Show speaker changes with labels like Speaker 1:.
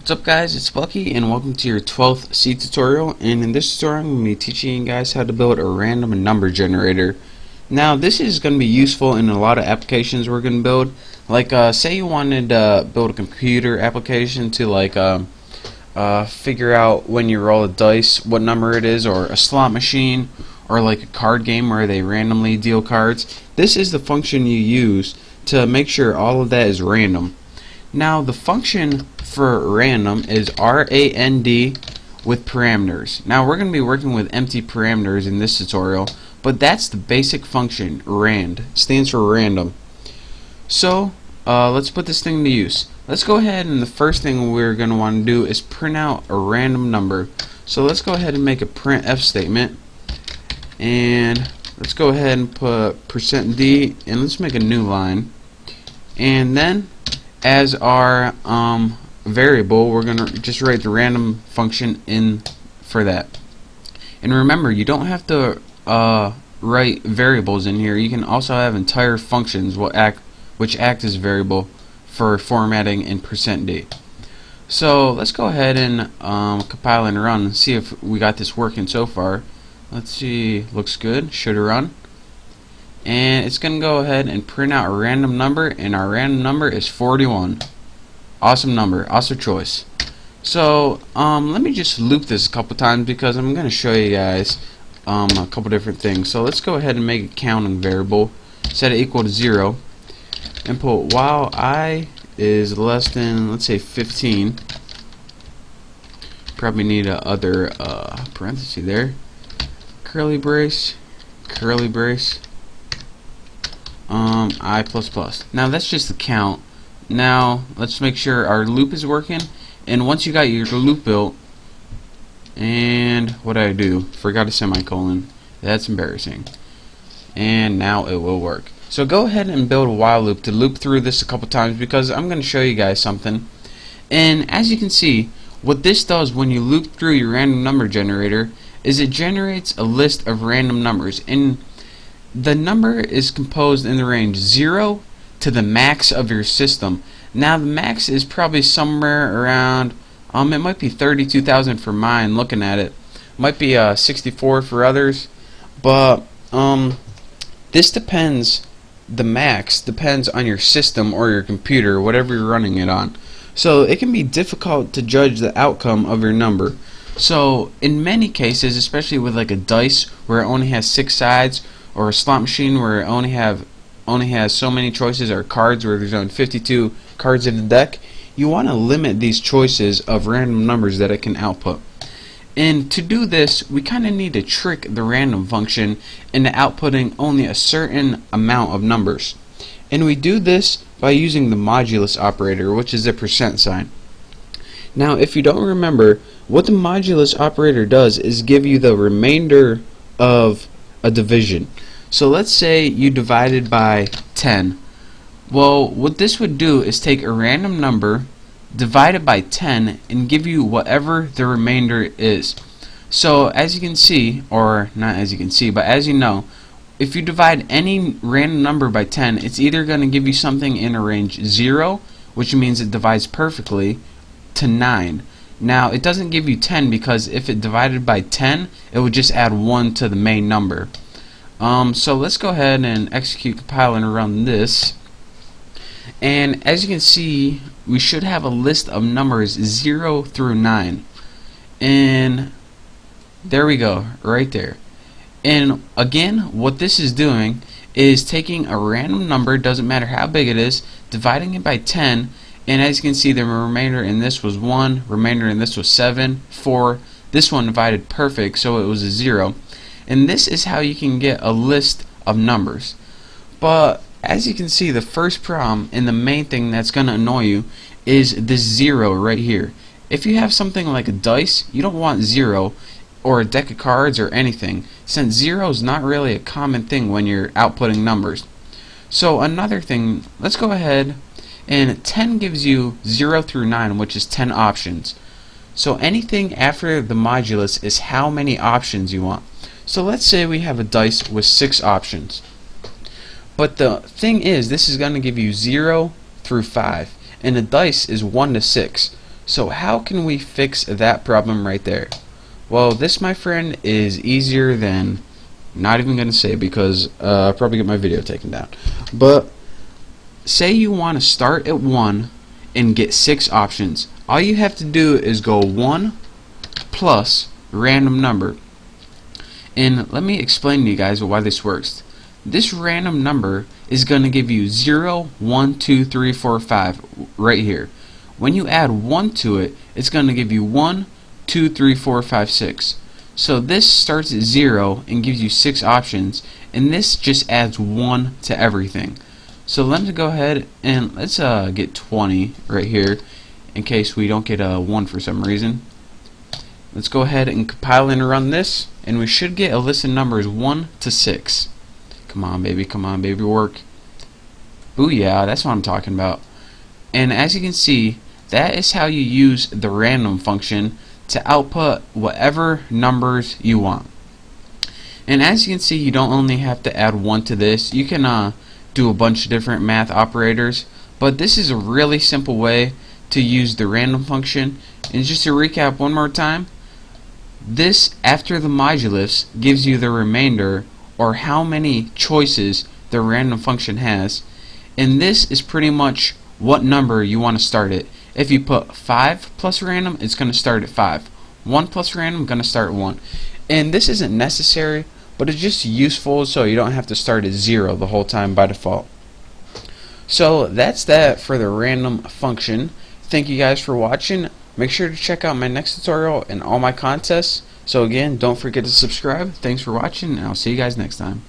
Speaker 1: What's up guys, it's Bucky and welcome to your 12th C tutorial, and in this tutorial I'm going to be teaching you guys how to build a random number generator. Now this is going to be useful in a lot of applications we're going to build. Like say you wanted to build a computer application to figure out when you roll a dice what number it is, or a slot machine, or like a card game where they randomly deal cards. This is the function you use to make sure all of that is random. Now the function for random is RAND with parameters. Now we're going to be working with empty parameters in this tutorial, but that's the basic function. RAND stands for random. So let's put this thing to use. Let's go ahead, and the first thing we're going to want to do is print out a random number. So let's go ahead and make a printf statement, and let's go ahead and put %d, and let's make a new line, and then as our variable we're gonna just write the random function in for that. And remember, you don't have to write variables in here. You can also have entire functions which act as variable for formatting in %d. So let's go ahead and compile and run and see if we got this working so far. Let's see, looks good, should run. And it's going to go ahead and print out a random number, and our random number is 41. Awesome number, awesome choice. So let me just loop this a couple times because I'm going to show you guys a couple different things. So let's go ahead and make a counting variable, set it equal to 0, and put while I is less than, let's say, 15. Probably need a other parenthesis there, curly brace, I++. Now that's just the count. Now let's make sure our loop is working, and once you got your loop built, and what did I do? Forgot a semicolon. That's embarrassing. And now it will work. So go ahead and build a while loop to loop through this a couple times, because I'm going to show you guys something. And as you can see, what this does when you loop through your random number generator is it generates a list of random numbers, and the number is composed in the range 0 to the max of your system. Now the max is probably somewhere around it might be 32,000 for mine, looking at it. Might be 64 for others, but this depends, the max depends on your system or your computer, whatever you're running it on. So it can be difficult to judge the outcome of your number. So in many cases, especially with like a dice where it only has 6 sides, or a slot machine where it only has so many choices, or cards where there's only 52 cards in the deck, you want to limit these choices of random numbers that it can output. And to do this, we kind of need to trick the random function into outputting only a certain amount of numbers. And we do this by using the modulus operator, which is a %sign. Now if you don't remember, what the modulus operator does is give you the remainder of a division. So let's say you divided by 10. Well, what this would do is take a random number, divide it by 10, and give you whatever the remainder is. So as you can see, or not as you can see, but as you know, if you divide any random number by 10, it's either going to give you something in a range 0, which means it divides perfectly, to 9. Now it doesn't give you 10 because if it divided by 10, it would just add 1 to the main number. So let's go ahead and execute, compile, and run this. And as you can see, we should have a list of numbers 0 through 9. And there we go, right there. And again, what this is doing is taking a random number, doesn't matter how big it is, dividing it by 10, and as you can see, the remainder in this was 1, remainder in this was 7, 4, this one divided perfect, so it was a 0. And this is how you can get a list of numbers. But as you can see, the first problem and the main thing that's going to annoy you is this 0 right here. If you have something like a dice, you don't want 0, or a deck of cards or anything, since 0 is not really a common thing when you're outputting numbers. So another thing, let's go ahead, and 10 gives you 0 through 9, which is 10 options. So anything after the modulus is how many options you want. So let's say we have a dice with 6 options. But the thing is, this is going to give you 0 through 5, and the dice is 1 to 6. So how can we fix that problem right there? Well, this, my friend, is easier than, not even going to say, because I'll probably get my video taken down. But say you want to start at 1 and get 6 options. All you have to do is go 1 plus random number. And let me explain to you guys why this works. This random number is going to give you 0, 1, 2, 3, 4, 5 right here. When you add 1 to it, it's going to give you 1, 2, 3, 4, 5, 6. So this starts at 0 and gives you 6 options, and this just adds 1 to everything. So let me go ahead and let's get 20 right here in case we don't get a 1 for some reason. Let's go ahead and compile and run this, and we should get a list of numbers 1 to 6. Come on baby, work. Booyah, that's what I'm talking about. And as you can see, that is how you use the random function to output whatever numbers you want. And as you can see, you don't only have to add 1 to this, you can do a bunch of different math operators, but this is a really simple way to use the random function. And just to recap one more time, this after the modulus gives you the remainder, or how many choices the random function has, and this is pretty much what number you want to start at. If you put 5 plus random, it's going to start at 5. 1 plus random, going to start at 1. And this isn't necessary, but it's just useful so you don't have to start at 0 the whole time by default. So that's that for the random function. Thank you guys for watching. Make sure to check out my next tutorial and all my contests. So again, don't forget to subscribe. Thanks for watching, and I'll see you guys next time.